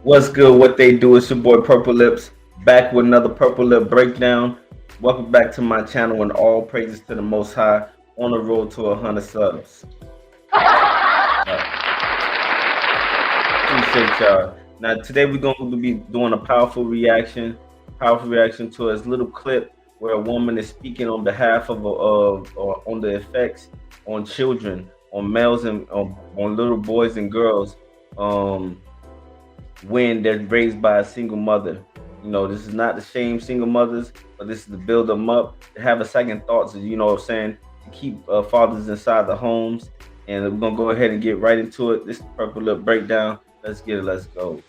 What's good? What they do? It's your boy Purple Lips back with another Purple Lip breakdown. Welcome back to my channel and all praises to the Most High on the road to 100 subs. Appreciate y'all. Now today we're going to be doing a powerful reaction to a little clip where a woman is speaking on behalf of or on the effects on children, on males and on little boys and girls. When they're raised by a single mother. You know, this is not to shame single mothers, but this is to build them up, to have a second thoughts, you know what I'm saying, to keep fathers inside the homes. And we're going to go ahead and get right into it. This is the Purple Lip Breakdown. Let's get it. Let's go.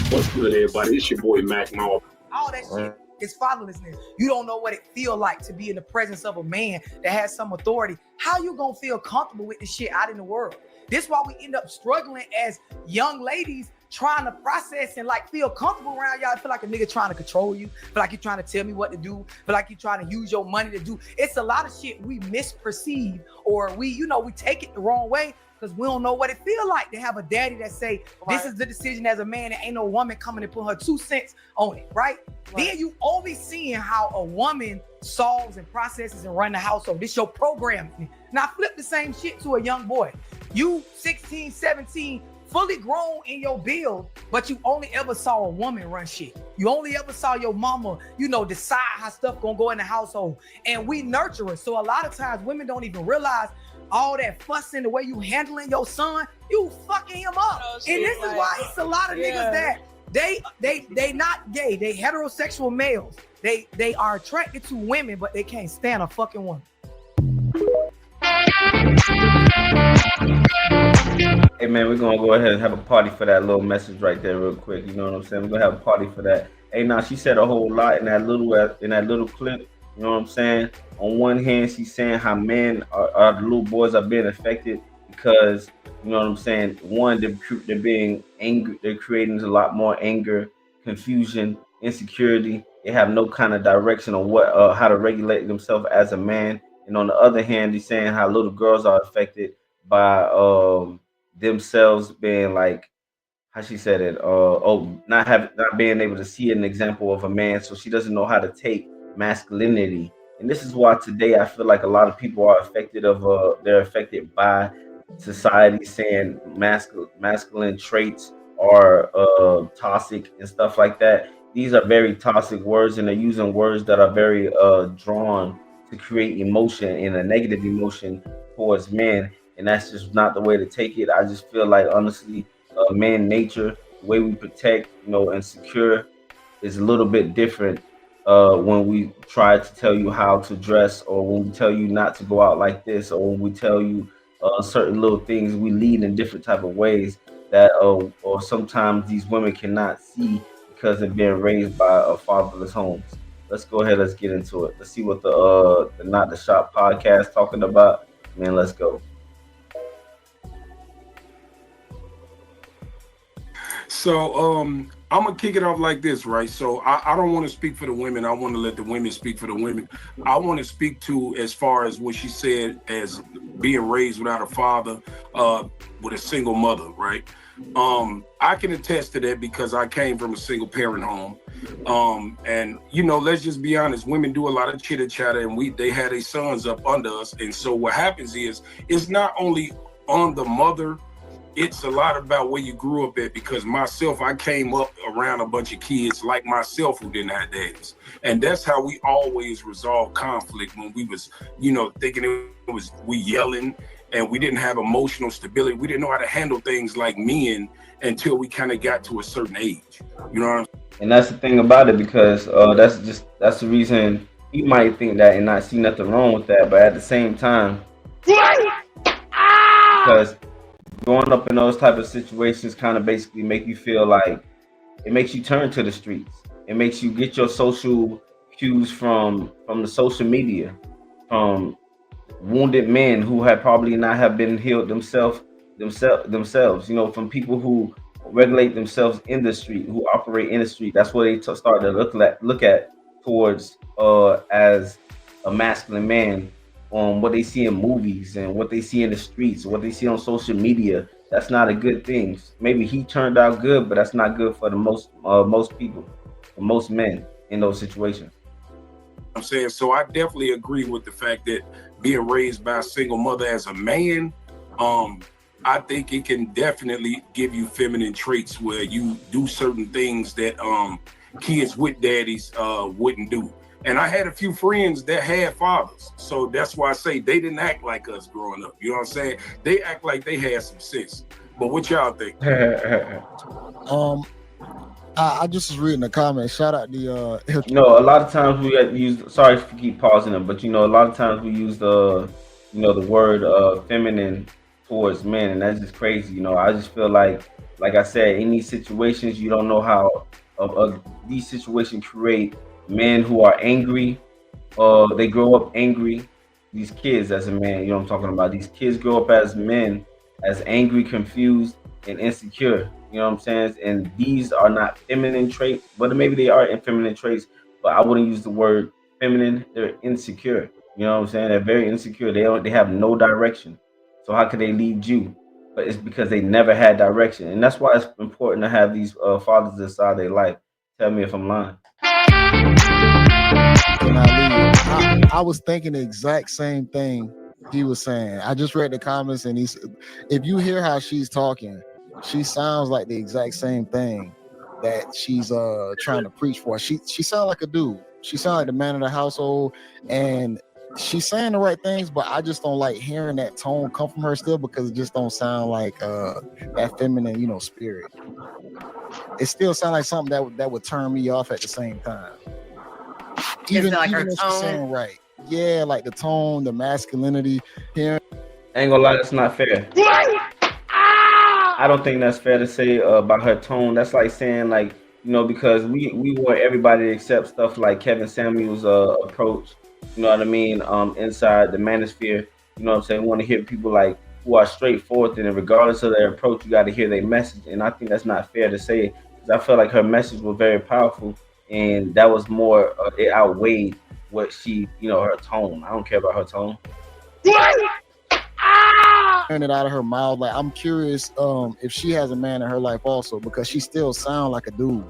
What's good, everybody? It's your boy, Mac Maul. All that shit is fatherlessness. You don't know what it feel like to be in the presence of a man that has some authority. How you gonna feel comfortable with this shit out in the world? This is why we end up struggling as young ladies trying to process and like feel comfortable around y'all. I feel like a nigga trying to control you. Feel like you're trying to tell me what to do. Feel like you're trying to use your money to do. It's a lot of shit we misperceive or we take it the wrong way because we don't know what it feel like to have a daddy that say, this is the decision as a man, and ain't no woman coming and put her 2 cents on it, right? Then you always seeing how a woman solves and processes and run the household. This your programming. Now flip the same shit to a young boy. You 16, 17, fully grown in your build, but you only ever saw a woman run shit. You only ever saw your mama, decide how stuff gonna go in the household. And we nurture it. So a lot of times women don't even realize all that fussing, the way you handling your son, you fucking him up. And this is why it's a lot of niggas that they not gay, they heterosexual males. They are attracted to women, but they can't stand a fucking woman. Hey man, we're gonna go ahead and have a party for that little message right there real quick. You know what I'm saying? We're gonna have a party for that. Hey, now she said a whole lot in that little clip. You know what I'm saying? On one hand, she's saying how men the little boys are being affected because, you know what I'm saying? One, they're being angry. They're creating a lot more anger, confusion, insecurity. They have no kind of direction on how to regulate themselves as a man. And on the other hand, he's saying how little girls are affected by themselves being like, how she said it, not being able to see an example of a man, so she doesn't know how to take masculinity. And this is why today I feel like a lot of people are they're affected by society saying masculine traits are toxic and stuff like that. These are very toxic words, and they're using words that are very drawn to create emotion and a negative emotion towards men, and that's just not the way to take it. I just feel like honestly, man nature, the way we protect, and secure is a little bit different when we try to tell you how to dress, or when we tell you not to go out like this, or when we tell you certain little things. We lead in different type of ways that or sometimes these women cannot see because they're being raised by fatherless homes. Let's go ahead, let's get into it. Let's see what the Not the Shop podcast talking about. Man, let's go. So I'm gonna kick it off like this, right? So I don't want to speak for the women. I want to let the women speak for the women. I want to speak to as far as what she said as being raised without a father, with a single mother, right? I can attest to that because I came from a single parent home. And let's just be honest, women do a lot of chitter chatter, and they had their sons up under us. And so what happens is it's not only on the mother, it's a lot about where you grew up at, because myself, I came up around a bunch of kids like myself who didn't have daddies. And that's how we always resolve conflict when we was, thinking it was we yelling and we didn't have emotional stability. We didn't know how to handle things like men until we kind of got to a certain age. You know what I'm saying? And that's the thing about it, because that's the reason you might think that and not see nothing wrong with that, but at the same time, because growing up in those type of situations kind of basically make you feel like it makes you turn to the streets. It makes you get your social cues from the social media, from wounded men who had probably not have been healed themselves, from people who regulate themselves in the street, who operate in the street. That's what they start to look at towards as a masculine man on what they see in movies and what they see in the streets, what they see on social media. That's not a good thing. Maybe he turned out good, but that's not good for the most people, for most men in those situations. I'm saying, so I definitely agree with the fact that being raised by a single mother as a man, I think it can definitely give you feminine traits where you do certain things that kids with daddies wouldn't do. And I had a few friends that had fathers, so that's why I say they didn't act like us growing up. You know what I'm saying? They act like they had some sense. But what y'all think? I just was reading the comments. Shout out the A lot of times we use. Sorry to keep pausing them, but a lot of times we use the word feminine towards men, and that's just crazy. I just feel like I said, in these situations, you don't know how these situations create men who are angry. They grow up angry. These kids, as a man, what I'm talking about. These kids grow up as men, as angry, confused, and insecure. You know what I'm saying? And these are not feminine traits, but maybe they are feminine traits. But I wouldn't use the word feminine. They're insecure. You know what I'm saying? They're very insecure. They have no direction. So how could they lead you? But it's because they never had direction, and that's why it's important to have these fathers inside their life. Tell me if I'm lying. I was thinking the exact same thing he was saying. I just read the comments, and if you hear how she's talking, she sounds like the exact same thing that she's trying to preach for. She sounds like a dude. She sounds like the man of the household, and she's saying the right things, but I just don't like hearing that tone come from her still, because it just don't sound like that feminine, spirit. It still sounds like something that would turn me off at the same time. Even like her though she's tone? saying right. Yeah, like the tone, the masculinity here. I ain't gonna lie, that's not fair. I don't think that's fair to say about her tone. That's like saying because we want everybody to accept stuff like Kevin Samuel's approach. You know what I mean? Inside the manosphere, you know what I'm saying? We want to hear people who are straightforward, and regardless of their approach, you got to hear their message. And I think that's not fair to say, because I feel like her message was very powerful, and that was more. It outweighed what her tone. I don't care about her tone. Hearing it out of her mouth, like I'm curious if she has a man in her life also, because she still sound like a dude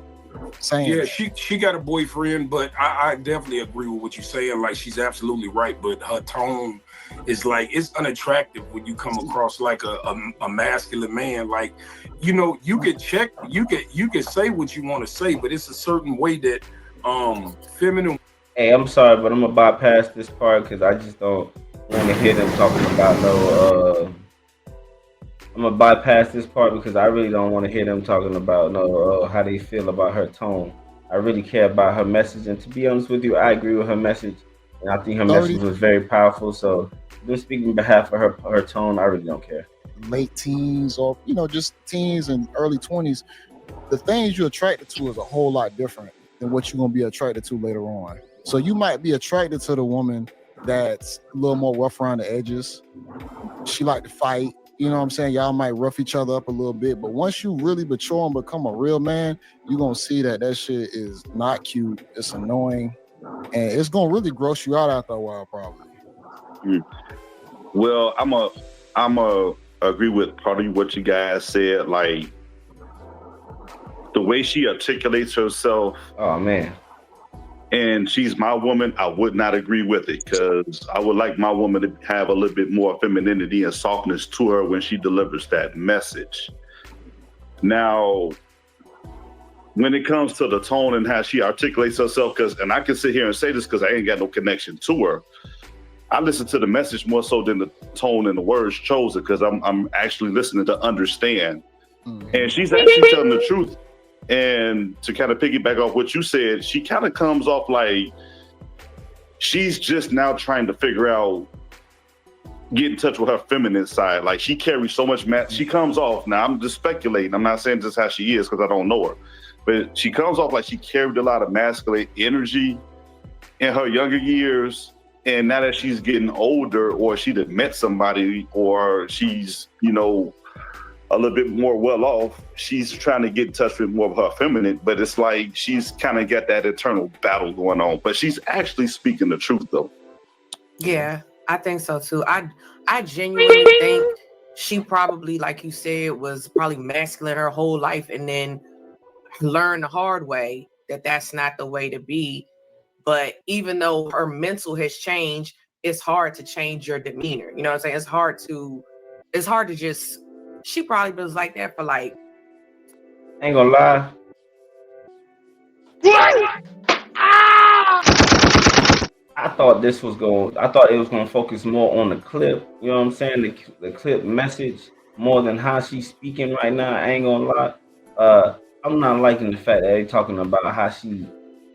saying. Yeah, she got a boyfriend, but I definitely agree with what you're saying. Like, she's absolutely right, but her tone is it's unattractive when you come across like a masculine man. Like, you can check, you can say what you want to say, but it's a certain way that feminine. Hey, I'm sorry, but I'm gonna bypass this part because I just don't want to hear them talking about no. I'm gonna bypass this part because I really don't want to hear them talking about how they feel about her tone. I really care about her message, and to be honest with you, I agree with her message, and I think her message was very powerful. So, just speaking on behalf of her tone, I really don't care. Late teens, or just teens and early 20s, the things you're attracted to is a whole lot different than what you're gonna be attracted to later on. So you might be attracted to the woman that's a little more rough around the edges. She like to fight. You know what I'm saying? Y'all might rough each other up a little bit, but once you really mature and become a real man, you're going to see that shit is not cute. It's annoying, and it's going to really gross you out after a while, probably. Well, I'm a agree with part of what you guys said. Like, the way she articulates herself. Oh, man. And she's my woman, I would not agree with it, because I would like my woman to have a little bit more femininity and softness to her when she delivers that message. Now, when it comes to the tone and how she articulates herself, and I can sit here and say this because I ain't got no connection to her, I listen to the message more so than the tone and the words chosen, because I'm actually listening to understand. Mm-hmm. And she's actually telling the truth. And to kind of piggyback off what you said, she kind of comes off like she's just now trying to figure out, get in touch with her feminine side. Like, she carries so much she comes off, now I'm just speculating, I'm not saying this is how she is because I don't know her, but she comes off like she carried a lot of masculine energy in her younger years. And now that she's getting older, or she'd have met somebody, or she's, a little bit more well off, she's trying to get in touch with more of her feminine, but it's like she's kind of got that internal battle going on. But she's actually speaking the truth, though. Yeah, I think so too. I genuinely think she probably, like you said, was probably masculine her whole life, and then learned the hard way that that's not the way to be. But even though her mental has changed, it's hard to change your demeanor. You know what I'm saying? It's hard to just. She probably was like that for like. Ain't gonna lie. I thought this was going. I thought it was going to focus more on the clip. You know what I'm saying? The clip message more than how she's speaking right now. I ain't gonna lie. I'm not liking the fact that they talking about how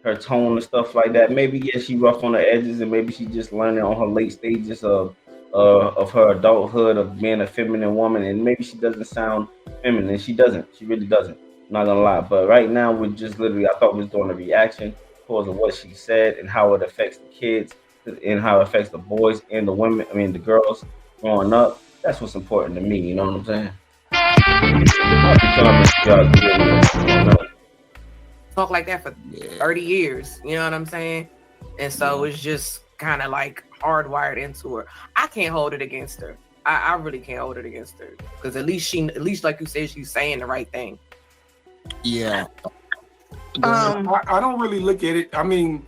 her tone and stuff like that. Maybe yeah, she rough on the edges, and maybe she just learning on her late stages of her adulthood of being a feminine woman, and maybe she doesn't sound feminine. She doesn't. She really doesn't. I'm not gonna lie. But right now, we're just literally. I thought we was doing a reaction because of what she said and how it affects the kids and how it affects the boys and the women. I mean, the girls growing up. That's what's important to me. You know what I'm saying? I'll be telling y'all agree with me. I don't know. Talk like that for 30 years. You know what I'm saying? And so Yeah. it's just kind of like hardwired into her. I can't hold it against her. I really can't hold it against her because at least like you said, she's saying the right thing. Yeah. I don't really look at it. I mean,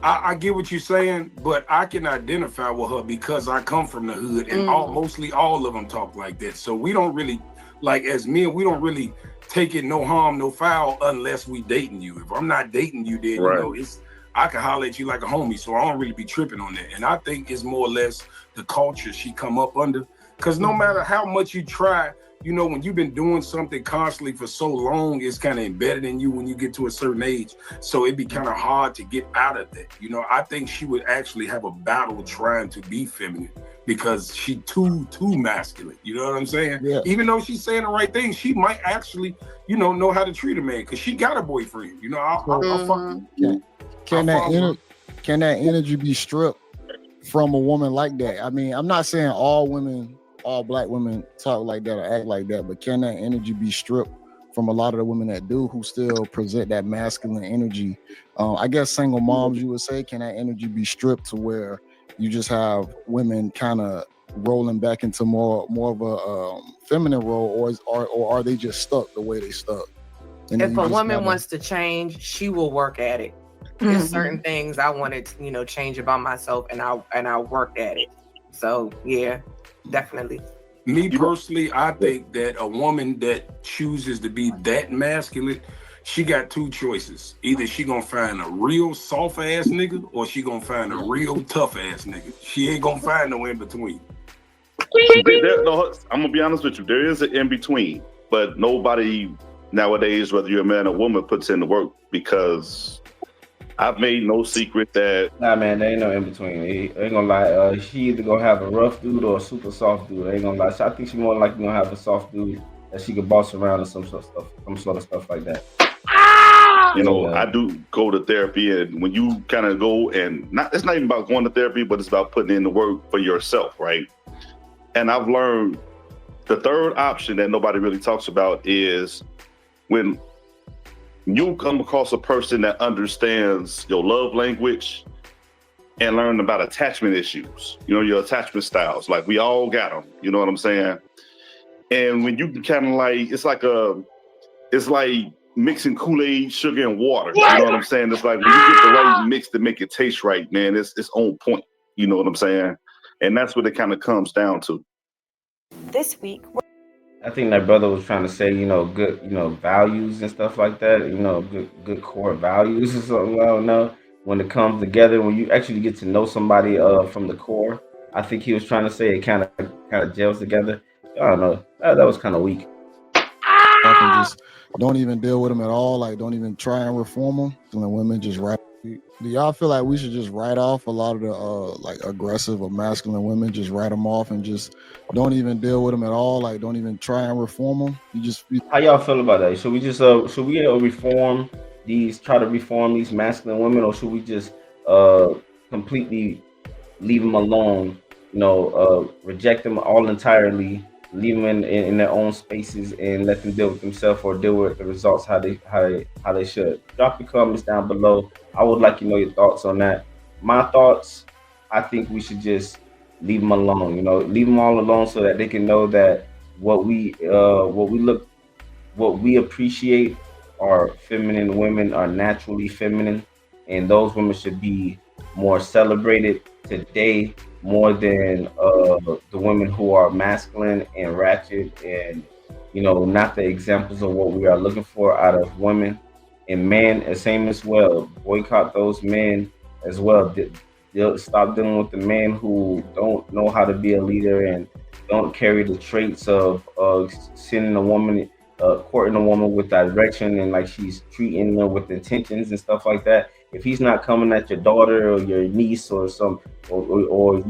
I get what you're saying, but I can identify with her because I come from the hood, and mostly all of them talk like that. So we don't really, like as men, we don't really take it no harm, no foul unless we dating you. If I'm not dating you, then Right. you know it's I can holler at you like a homie. So I don't really be tripping on that. And I think it's more or less the culture she come up under. Because no matter how much you try, you know, when you've been doing something constantly for so long, it's kind of embedded in you when you get to a certain age. So it'd be kind of hard to get out of that. You know, I think she would actually have a battle trying to be feminine because she too masculine. You know what I'm saying? Yeah. Even though she's saying the right thing, she might actually, you know how to treat a man because she got a boyfriend. You know, I'll fuck. Can that energy be stripped from a woman like that? I mean, I'm not saying all black women talk like that or act like that, but can that energy be stripped from a lot of the women that do, who still present that masculine energy? I guess single moms, you would say, can that energy be stripped to where you just have women kind of rolling back into more of a feminine role, or are they just stuck the way they stuck? And if a woman wants to change, she will work at it. There's certain things I wanted to, change about myself, and I worked at it. So yeah, definitely. Me personally, I think that a woman that chooses to be that masculine, she got two choices. Either she gonna find a real soft ass nigga, or she gonna find a real tough ass nigga. She ain't gonna find no in between. No, I'm gonna be honest with you. There is an in between, but nobody nowadays, whether you're a man or woman, puts in the work, because I've made no secret that Nah, man, there ain't no in between. I ain't gonna lie. She either gonna have a rough dude or a super soft dude. I ain't gonna lie. So I think she more likely gonna have a soft dude that she could boss around and some sort of stuff like that. I do go to therapy, and when you kind of go and it's not even about going to therapy, but it's about putting in the work for yourself, right? And I've learned the third option that nobody really talks about is when you come across a person that understands your love language and learn about attachment issues, your attachment styles. Like, we all got them, you know what I'm saying? And when you can kind of like, it's like mixing Kool-Aid, sugar, and water. You know what I'm saying? It's like when you get the right mix to make it taste right, man, it's on point. You know what I'm saying? And that's what it kind of comes down to. This week, I think that brother was trying to say, good, values and stuff like that. Good core values or something. I don't know. When it comes together, when you actually get to know somebody from the core, I think he was trying to say it kind of gels together. I don't know. That was kind of weak. Just don't even deal with them at all. Like, don't even try and reform them. And the women just write. Do y'all feel like we should just write off a lot of the like aggressive or masculine women? Just write them off and just don't even deal with them at all. Like, don't even try and reform them. How y'all feel about that? Should we just try to reform these masculine women, or should we just completely leave them alone? Reject them all entirely, leave them in their own spaces, and let them deal with themselves or deal with the results how they should. Drop your comments down below. I would like to know your thoughts on that. My thoughts, I think we should just leave them alone. You know, leave them all alone so that they can know that what we look what we appreciate are feminine women are naturally feminine, and those women should be more celebrated today more than the women who are masculine and ratchet and not the examples of what we are looking for out of women. And men, the same as well. Boycott those men as well. They'll stop dealing with the men who don't know how to be a leader and don't carry the traits of sending a woman courting a woman with direction and like she's treating her with intentions and stuff like that. If he's not coming at your daughter or your niece or or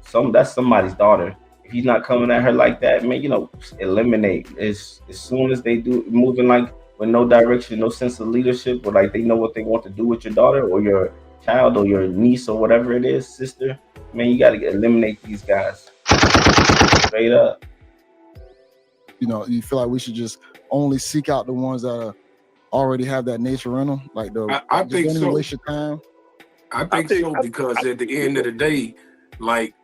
some that's somebody's daughter. If he's not coming at her like that, man, eliminate as soon as they do moving like with no direction, no sense of leadership, or like they know what they want to do with your daughter or your child or your niece or whatever it is, sister. Man, you got to eliminate these guys straight up. You feel like we should just only seek out the ones that already have that nature in them, like I just think don't even so. waste your time. I think so because at the end of the day, like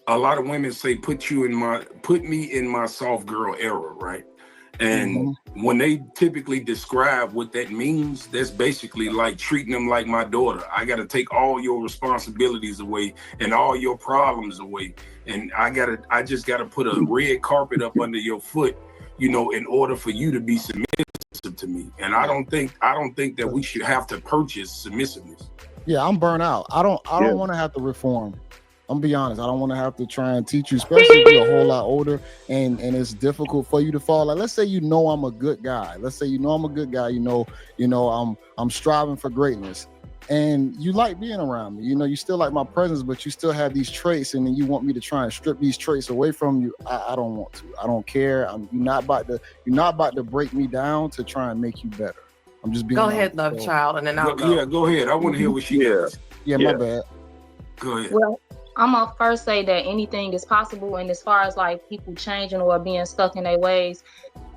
a lot of women say, put me in my soft girl era, right? And when they typically describe what that means, that's basically like treating them like my daughter. I got to take all your responsibilities away and all your problems away. And I just got to put a red carpet up under your foot, in order for you to be submissive to me. And I don't think that we should have to purchase submissiveness. Yeah, I'm burnt out. I don't want to have to reform. I'm gonna be honest. I don't want to have to try and teach you, especially if you're a whole lot older and it's difficult for you to fall. Like, let's say I'm a good guy. Let's say I'm a good guy. I'm striving for greatness, and you like being around me. You still like my presence, but you still have these traits, and then you want me to try and strip these traits away from you. I don't want to. I don't care. You're not about to break me down to try and make you better. I'm just being. Go ahead, love child, and then I'll go. Yeah, go ahead. I want to hear what she has. Yeah, my bad. Go ahead. Well, I'm gonna first say that anything is possible, and as far as like people changing or being stuck in their ways,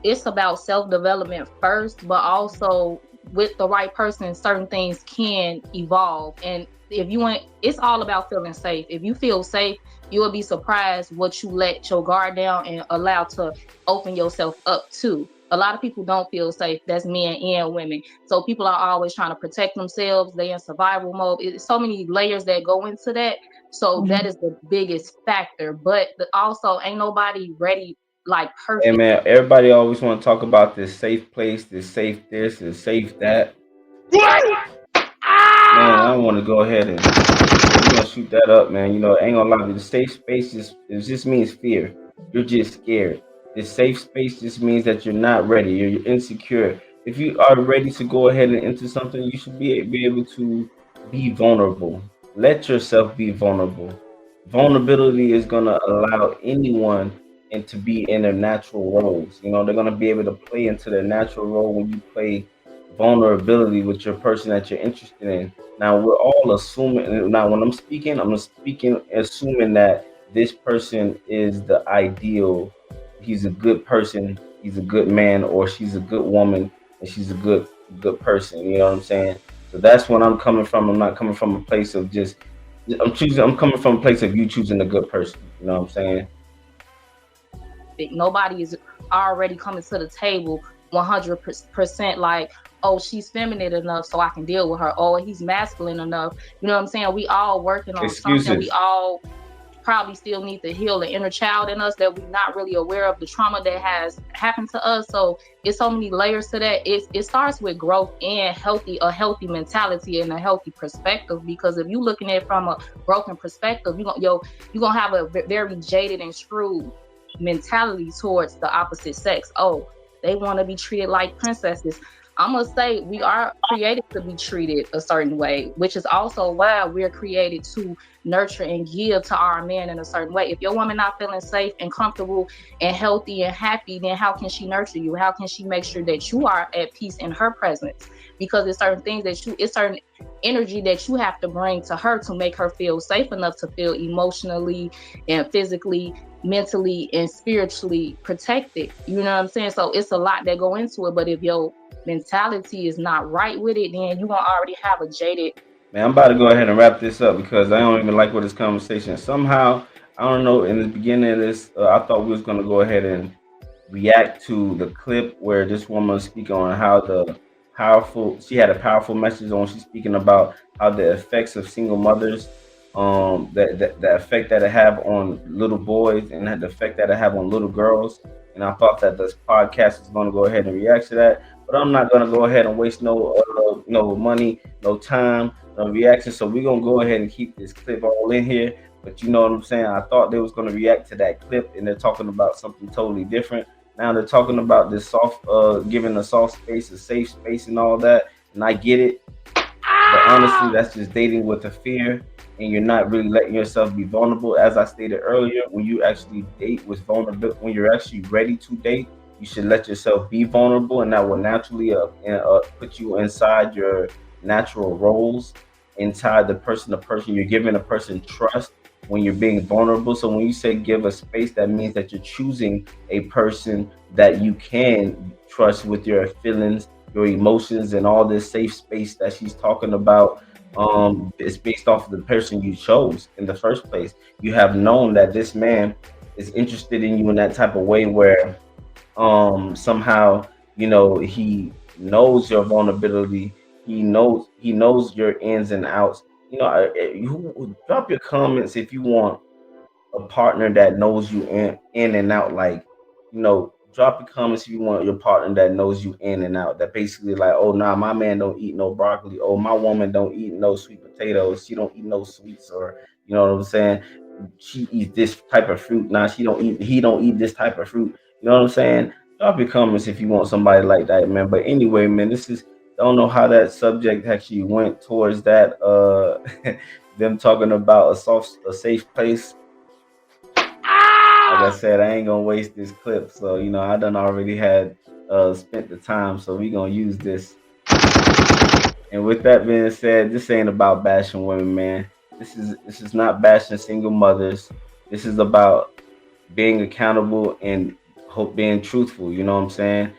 it's about self-development first, but also with the right person, certain things can evolve. And if you want, it's all about feeling safe. If you feel safe, you will be surprised what you let your guard down and allow to open yourself up to. A lot of people don't feel safe. That's men and women. So people are always trying to protect themselves. They in survival mode. It's so many layers that go into that. So that is the biggest factor. But also, ain't nobody ready like perfect. Hey man, everybody always want to talk about this safe place, this safe this, this safe that. Man, I want to go ahead and we're gonna shoot that up, man. Ain't gonna lie, the safe space it just means fear. You're just scared. The safe space just means that you're not ready. You're insecure. If you are ready to go ahead and enter something, you should be able to be vulnerable. Let yourself be vulnerable. Vulnerability is gonna allow anyone and to be in their natural roles. They're gonna be able to play into their natural role when you play vulnerability with your person that you're interested in. Now we're all assuming. Now when I'm speaking assuming that this person is the ideal. He's a good person. He's a good man, or she's a good woman, and she's a good person. You know what I'm saying? So that's when I'm coming from. I'm not coming from a place of just. I'm coming from a place of you choosing a good person. You know what I'm saying? Nobody is already coming to the table 100% like, oh, she's feminine enough so I can deal with her. Oh, he's masculine enough. You know what I'm saying? We all working on something. We all probably still need to heal the inner child in us that we're not really aware of, the trauma that has happened to us. So it's so many layers to that. It starts with growth and a healthy mentality and a healthy perspective. Because if you're looking at it from a broken perspective, you're gonna have a very jaded and screwed mentality towards the opposite sex. Oh, they want to be treated like princesses. I'm gonna say we are created to be treated a certain way, which is also why we're created to nurture and give to our man in a certain way. If your woman not feeling safe and comfortable and healthy and happy, then how can she nurture you? How can she make sure that you are at peace in her presence? Because it's certain things it's certain energy that you have to bring to her to make her feel safe enough to feel emotionally and physically, mentally, and spiritually protected. You know what I'm saying? So it's a lot that go into it. But if your mentality is not right with it, then you're gonna already have a jaded. Man, I'm about to go ahead and wrap this up because I don't even like where this conversation. Somehow I don't know. In the beginning of this, I thought we was gonna go ahead and react to the clip where this woman was speaking on how she had a powerful message on. She's speaking about how the effects of single mothers, the effect that it have on little boys and the effect that it have on little girls. And I thought that this podcast is going to go ahead and react to that, but I'm not going to go ahead and waste no money, no time, no reaction. So we're gonna go ahead and keep this clip all in here. But you know what I'm saying? I thought they was gonna react to that clip, and they're talking about something totally different. Now they're talking about this soft, giving a soft space, a safe space, and all that. And I get it, but honestly, that's just dating with a fear, and you're not really letting yourself be vulnerable. As I stated earlier, when you actually date with vulnerability, when you're actually ready to date, you should let yourself be vulnerable, and that will naturally put you inside your natural roles, inside the person. The person you're giving a person trust when you're being vulnerable. So when you say give a space, that means that you're choosing a person that you can trust with your feelings, your emotions, and all this safe space that she's talking about. It's based off of the person you chose in the first place. You have known that this man is interested in you in that type of way where somehow, he knows your vulnerability. He knows your ins and outs. You drop your comments if you want a partner that knows you in and out. Like, drop your comments if you want your partner that knows you in and out. That basically like, oh nah, my man don't eat no broccoli. Oh, my woman don't eat no sweet potatoes. She don't eat no sweets, or you know what I'm saying? She eats this type of fruit. Nah, he don't eat this type of fruit. You know what I'm saying? Drop your comments if you want somebody like that, man. But anyway, man, I don't know how that subject actually went towards that. Them talking about a safe place. Like I said, I ain't gonna waste this clip. So, I done already had spent the time, so we gonna use this. And with that being said, this ain't about bashing women, man. This is not bashing single mothers. This is about being accountable and being truthful. You know what I'm saying?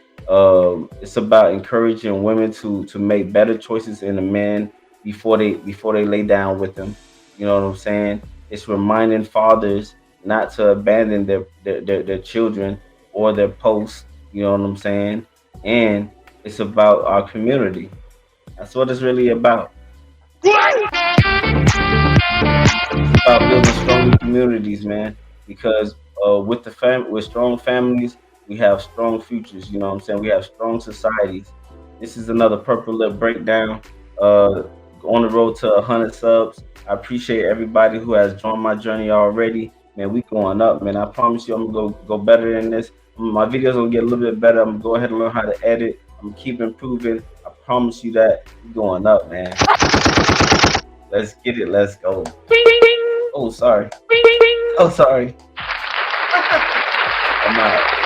It's about encouraging women to make better choices in a man before they lay down with them. You know what I'm saying? It's reminding fathers not to abandon their children or their posts. You know what I'm saying? And it's about our community. That's what it's really about. It's about building stronger communities, man. Because with strong families, we have strong futures. You know what I'm saying? We have strong societies. This is another Purple Lip breakdown. Uh, on the road to 100 subs. I appreciate everybody who has joined my journey already. Man, we going up, man. I promise you, I'm gonna go better than this. My videos gonna get a little bit better. I'm gonna go ahead and learn how to edit. I'm gonna keep improving. I promise you that we going up, man. Let's get it. Let's go. Oh, sorry. Oh, sorry. I'm out.